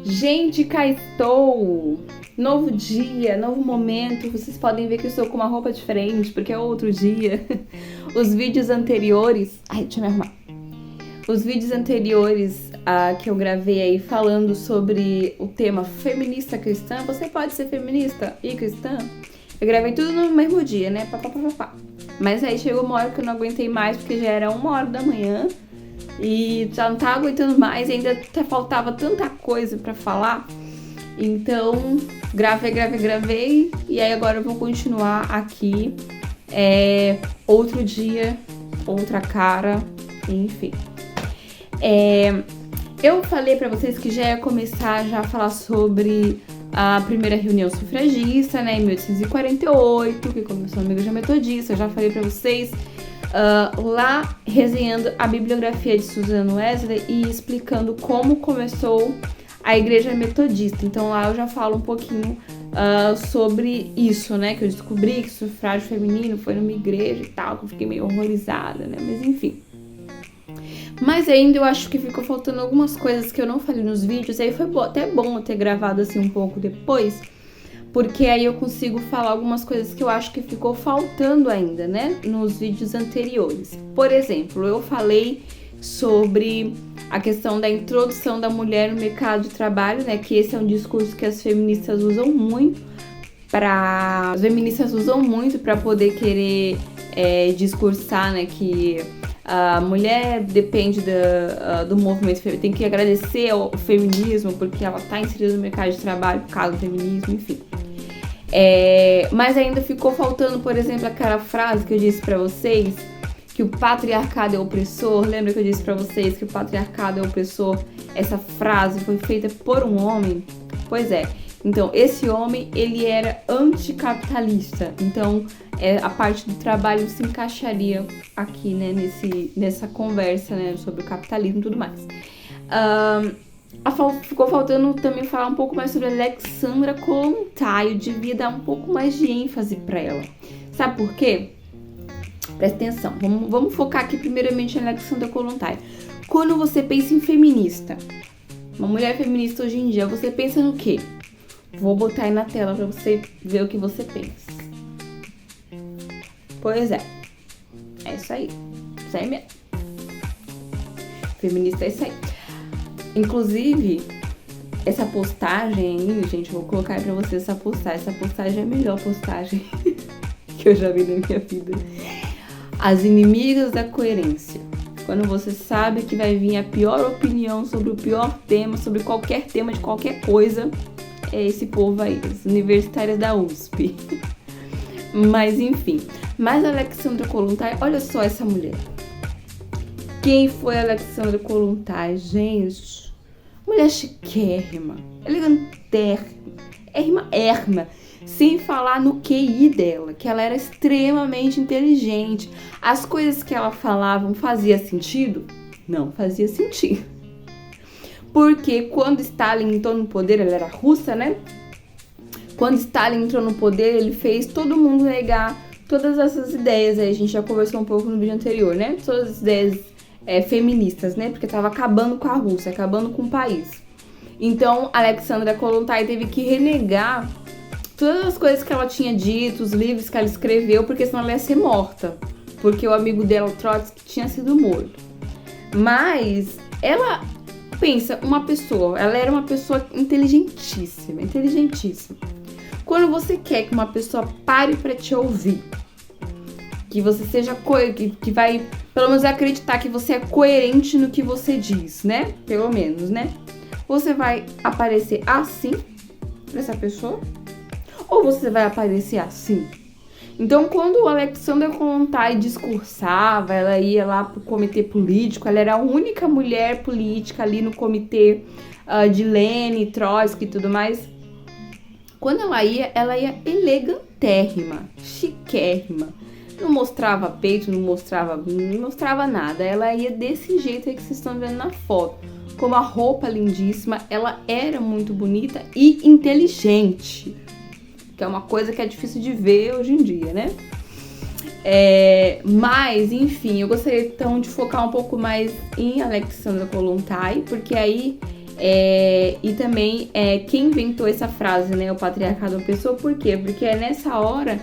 Gente, cá estou! Novo dia, novo momento. Vocês podem ver que eu estou com uma roupa diferente, porque é outro dia. Os vídeos anteriores... Ai, deixa eu me arrumar. Os vídeos anteriores que eu gravei aí falando sobre o tema feminista cristã. Você pode ser feminista e cristã? Eu gravei tudo no mesmo dia, né? Mas aí chegou uma hora que eu não aguentei mais, porque já era 1h da manhã. E já não tava aguentando mais, ainda até faltava tanta coisa pra falar. Então, gravei. E aí agora eu vou continuar aqui. Outro dia, outra cara, enfim. Eu falei pra vocês que já ia começar já a falar sobre a primeira reunião sufragista, né, em 1848, que começou na Igreja Metodista. Eu já falei pra vocês lá resenhando a bibliografia de Susan Wesley e explicando como começou a Igreja Metodista. Então lá eu já falo um pouquinho sobre isso, né, que eu descobri que sufrágio feminino foi numa igreja e tal, que eu fiquei meio horrorizada, né, mas enfim. Mas ainda eu acho que ficou faltando algumas coisas que eu não falei nos vídeos, aí foi até bom eu ter gravado assim um pouco depois, porque aí eu consigo falar algumas coisas que eu acho que ficou faltando ainda, né, nos vídeos anteriores. Por exemplo, eu falei sobre a questão da introdução da mulher no mercado de trabalho, né, que esse é um discurso que as feministas usam muito para poder querer discursar, né, que a mulher depende do movimento, tem que agradecer ao feminismo porque ela está inserida no mercado de trabalho por causa do feminismo, enfim. Mas ainda ficou faltando, por exemplo, aquela frase que eu disse pra vocês, que o patriarcado é opressor. Lembra que eu disse pra vocês que o patriarcado é opressor? Essa frase foi feita por um homem? Pois é. Então, esse homem, ele era anticapitalista. Então, a parte do trabalho se encaixaria aqui, né, nessa conversa, né, sobre o capitalismo e tudo mais. Ficou faltando também falar um pouco mais sobre Alexandra Kollontai. Eu devia dar um pouco mais de ênfase para ela. Sabe por quê? Presta atenção. Vamos focar aqui primeiramente em Alexandra Kollontai. Quando você pensa em feminista, uma mulher feminista hoje em dia, você pensa no quê? Vou botar aí na tela para você ver o que você pensa. Pois é. É isso aí. Isso aí mesmo. Feminista é isso aí. Inclusive, essa postagem aí, gente, eu vou colocar aí pra vocês essa postagem. Essa postagem é a melhor postagem que eu já vi na minha vida. As inimigas da coerência. Quando você sabe que vai vir a pior opinião sobre o pior tema, sobre qualquer tema de qualquer coisa, é esse povo aí, as universitárias da USP. Mas enfim. Mas a Alexandra Kollontai, olha só essa mulher. Quem foi a Alexandra Kollontai, gente? Mulher chiquérrima, elegantérrima, érrima. Sem falar no QI dela, que ela era extremamente inteligente. As coisas que ela falava fazia sentido? Não fazia sentido. Porque quando Stalin entrou no poder, ela era russa, né? Quando Stalin entrou no poder, ele fez todo mundo negar todas essas ideias. Aí a gente já conversou um pouco no vídeo anterior, né? Todas as ideias feministas, né? Porque tava acabando com a Rússia, acabando com o país. Então, Alexandra Kollontai teve que renegar todas as coisas que ela tinha dito, os livros que ela escreveu, porque senão ela ia ser morta. Porque o amigo dela, Trotsky, tinha sido morto. Mas ela... Pensa, ela era uma pessoa inteligentíssima. Quando você quer que uma pessoa pare pra te ouvir, que você seja que vai, pelo menos, acreditar que você é coerente no que você diz, né? Pelo menos, né? Você vai aparecer assim pra essa pessoa? Ou você vai aparecer assim? Então, quando o Alexandra Kollontai discursava, ela ia lá pro comitê político, ela era a única mulher política ali no comitê de Lenin, Trotsky e tudo mais. Quando ela ia elegantérrima, chiquérrima. Não mostrava peito, não mostrava nada. Ela ia desse jeito aí que vocês estão vendo na foto. Com uma roupa lindíssima, ela era muito bonita e inteligente. Que é uma coisa que é difícil de ver hoje em dia, né? Mas, enfim, eu gostaria então de focar um pouco mais em Alexandra Kollontai, porque aí E também quem inventou essa frase, né? O patriarcado opressor, por quê? Porque é nessa hora,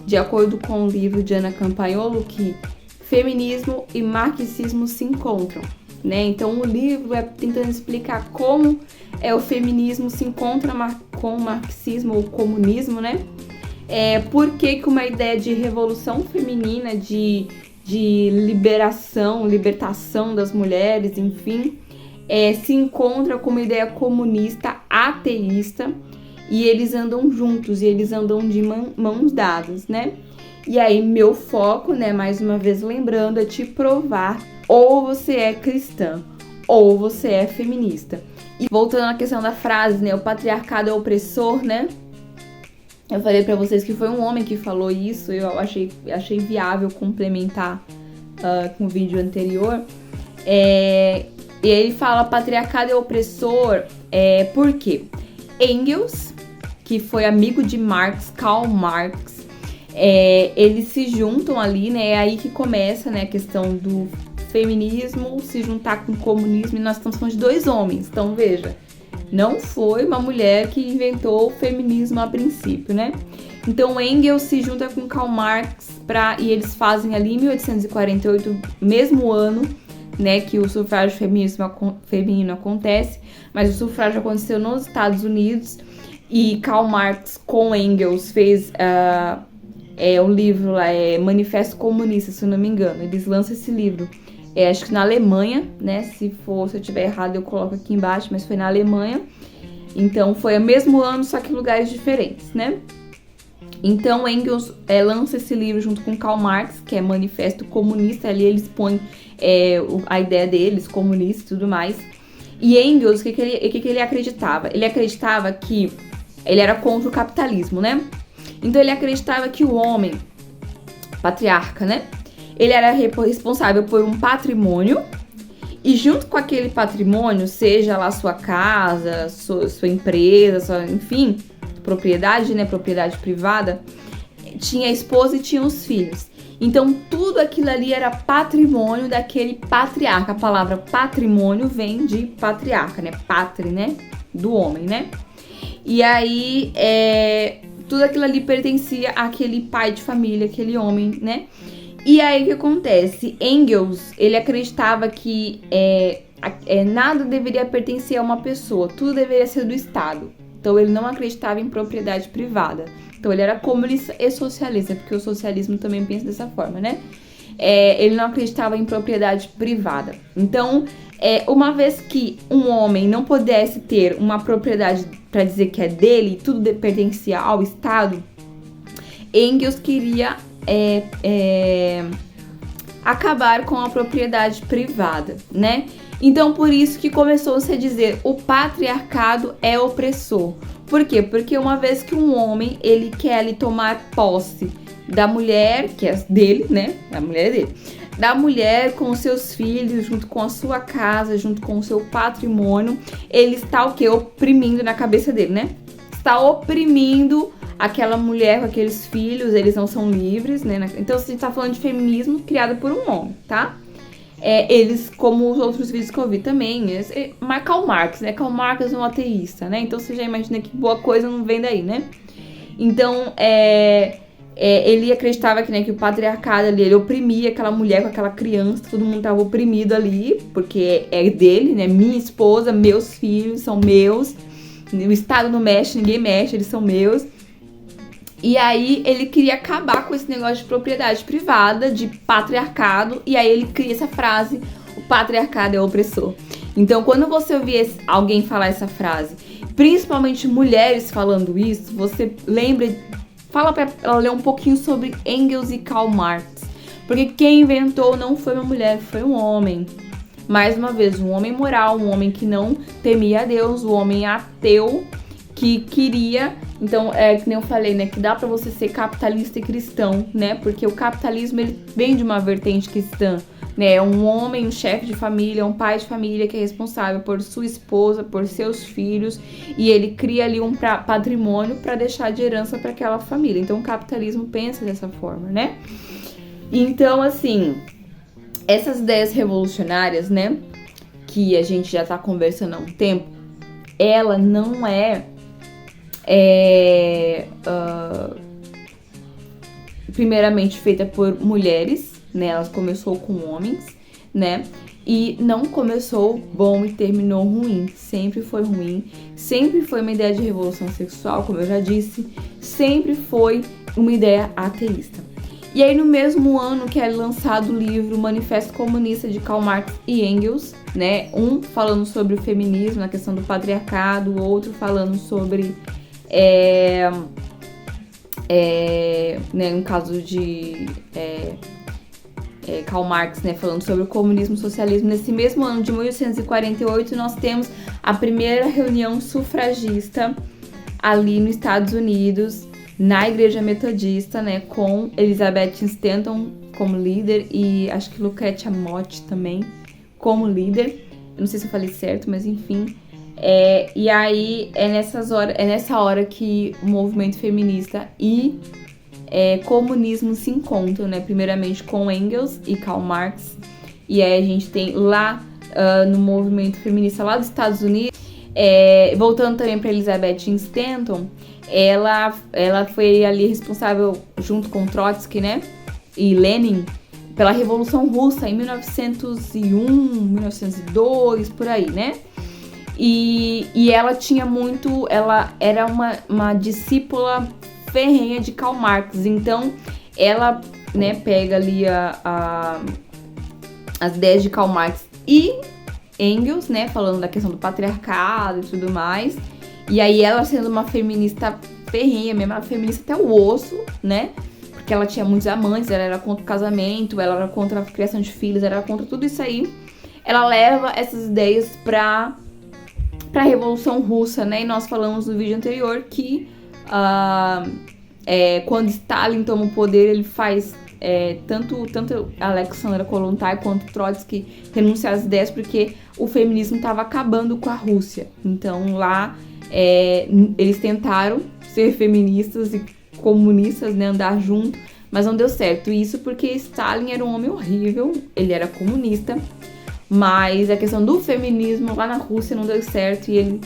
de acordo com o livro de Ana Campagnolo, que feminismo e marxismo se encontram, né? Então o livro é tentando explicar como o feminismo se encontra com o marxismo ou comunismo, né? Por que uma ideia de revolução feminina, de libertação das mulheres, enfim, se encontra com uma ideia comunista ateísta, e eles andam juntos, e eles andam de mãos dadas, né? E aí meu foco, né, mais uma vez lembrando, é te provar: ou você é cristã, ou você é feminista. E voltando à questão da frase, né, o patriarcado é opressor, né? Eu falei pra vocês que foi um homem que falou isso, eu achei viável complementar com o vídeo anterior. E ele fala: patriarcado é opressor, por quê? Engels, que foi amigo de Marx, Karl Marx, eles se juntam ali, né? É aí que começa, né, a questão do feminismo se juntar com o comunismo, e nós estamos falando de dois homens. Então, veja, não foi uma mulher que inventou o feminismo a princípio, né? Então, Engels se junta com Karl Marx e eles fazem ali em 1848, mesmo ano, né, que o sufrágio feminino acontece, mas o sufrágio aconteceu nos Estados Unidos, e Karl Marx com Engels fez o livro lá, Manifesto Comunista, se eu não me engano. Eles lançam esse livro, acho que na Alemanha, né? Se eu tiver errado eu coloco aqui embaixo, mas foi na Alemanha. Então foi o mesmo ano, só que em lugares diferentes, né? Então Engels lança esse livro junto com Karl Marx, que é Manifesto Comunista. Ali eles põem a ideia deles, comunista e tudo mais. E Engels, o que ele acreditava? Ele acreditava que ele era contra o capitalismo, né? Então ele acreditava que o homem, patriarca, né? Ele era responsável por um patrimônio, e junto com aquele patrimônio, seja lá sua casa, sua empresa, enfim, propriedade, né? Propriedade privada, tinha a esposa e tinha os filhos. Então tudo aquilo ali era patrimônio daquele patriarca. A palavra patrimônio vem de patriarca, né? Pátria, né? Do homem, né? E aí, tudo aquilo ali pertencia àquele pai de família, aquele homem, né? E aí, o que acontece? Engels, ele acreditava que nada deveria pertencer a uma pessoa, tudo deveria ser do Estado. Então, ele não acreditava em propriedade privada. Então, ele era comunista e socialista, porque o socialismo também pensa dessa forma, né? Ele não acreditava em propriedade privada. Então, uma vez que um homem não pudesse ter uma propriedade para dizer que é dele, tudo pertencia ao Estado, Engels queria acabar com a propriedade privada, né? Então, por isso que começou-se a dizer: o patriarcado é opressor. Por quê? Porque uma vez que um homem, ele quer ali tomar posse da mulher, que é dele, né? A mulher é dele. Da mulher com os seus filhos, junto com a sua casa, junto com o seu patrimônio, ele está o quê? Oprimindo na cabeça dele, né? Está oprimindo aquela mulher com aqueles filhos, eles não são livres, né? Então, a gente tá falando de feminismo criado por um homem, tá? Eles, como os outros vídeos que eu vi também, Karl Marx, né? Karl Marx é um ateísta, né? Então, você já imagina que boa coisa não vem daí, né? Então, ele acreditava que o patriarcado ali, ele oprimia aquela mulher com aquela criança, todo mundo tava oprimido ali, porque é dele, né? Minha esposa, meus filhos são meus, o Estado não mexe, ninguém mexe, eles são meus. E aí ele queria acabar com esse negócio de propriedade privada, de patriarcado, e aí ele cria essa frase: o patriarcado é opressor. Então, quando você ouvir alguém falar essa frase, principalmente mulheres falando isso, você fala pra ela ler um pouquinho sobre Engels e Karl Marx, porque quem inventou não foi uma mulher, foi um homem. Mais uma vez, um homem moral, um homem que não temia a Deus, um homem ateu que queria. Então, que nem eu falei, né, que dá pra você ser capitalista e cristão, né, porque o capitalismo, ele vem de uma vertente cristã, né, é um homem, um chefe de família, um pai de família que é responsável por sua esposa, por seus filhos, e ele cria ali um patrimônio para deixar de herança para aquela família. Então, o capitalismo pensa dessa forma, né? Então, assim, essas ideias revolucionárias, né, que a gente já tá conversando há um tempo, ela não primeiramente feita por mulheres, né? Ela começou com homens, né? E não começou bom e terminou ruim. Sempre foi ruim. Sempre foi uma ideia de revolução sexual, como eu já disse. Sempre foi uma ideia ateísta. E aí, no mesmo ano que é lançado o livro Manifesto Comunista de Karl Marx e Engels, né? Um falando sobre o feminismo, na questão do patriarcado, o outro falando sobre né, no caso de Karl Marx, né, falando sobre o comunismo e o socialismo. Nesse mesmo ano de 1848, nós temos a primeira reunião sufragista ali nos Estados Unidos, na Igreja Metodista, né, com Elizabeth Stanton como líder e acho que Lucretia Mott também como líder. Eu não sei se eu falei certo, mas enfim. E aí é nessa hora que o movimento feminista e comunismo se encontram, né? Primeiramente com Engels e Karl Marx. E aí a gente tem lá no movimento feminista lá dos Estados Unidos, voltando também para Elizabeth Stanton, ela foi ali responsável, junto com Trotsky, né? E Lenin, pela Revolução Russa em 1901, 1902, por aí, né? E ela tinha muito... Ela era uma discípula ferrenha de Karl Marx. Então, ela, né, pega ali as ideias de Karl Marx e Engels, né, falando da questão do patriarcado e tudo mais. E aí, ela sendo uma feminista ferrenha mesmo, uma feminista até o osso, né? Porque ela tinha muitos amantes, ela era contra o casamento, ela era contra a criação de filhos, ela era contra tudo isso aí. Ela leva essas ideias para a Revolução Russa, né? E nós falamos no vídeo anterior que quando Stalin toma o poder, ele faz tanto Alexandra Kollontai quanto Trotsky renunciar às ideias porque o feminismo estava acabando com a Rússia. Então lá eles tentaram ser feministas e comunistas, né, andar junto, mas não deu certo. Isso porque Stalin era um homem horrível, ele era comunista, mas a questão do feminismo lá na Rússia não deu certo e ele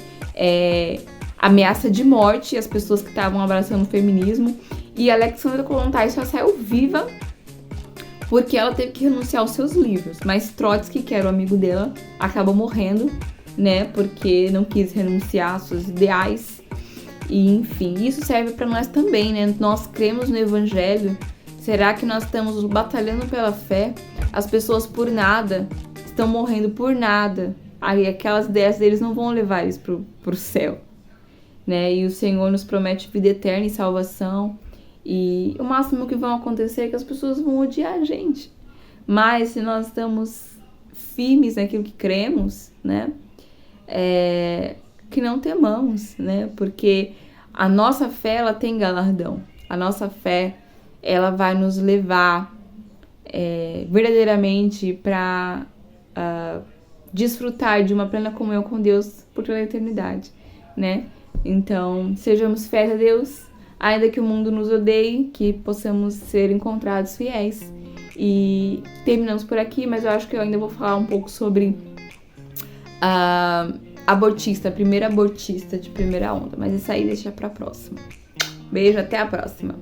ameaça de morte as pessoas que estavam abraçando o feminismo. E Alexandra Kollontai só saiu viva porque ela teve que renunciar aos seus livros. Mas Trotsky, que era o amigo dela, acabou morrendo, né? Porque não quis renunciar aos seus ideais. E, enfim, isso serve para nós também, né? Nós cremos no Evangelho. Será que nós estamos batalhando pela fé? As pessoas por nada estão morrendo por nada. Aí aquelas ideias deles não vão levar eles pro céu, né? E o Senhor nos promete vida eterna e salvação. E o máximo que vai acontecer é que as pessoas vão odiar a gente. Mas se nós estamos firmes naquilo que cremos, né? Que não temamos, né? Porque a nossa fé, ela tem galardão. A nossa fé, ela vai nos levar verdadeiramente para desfrutar de uma plena comunhão com Deus por toda a eternidade, né? Então, sejamos fiéis a Deus, ainda que o mundo nos odeie, que possamos ser encontrados fiéis. E terminamos por aqui, mas eu acho que eu ainda vou falar um pouco sobre a primeira abortista de primeira onda. Mas isso aí deixa pra próxima. Beijo, até a próxima.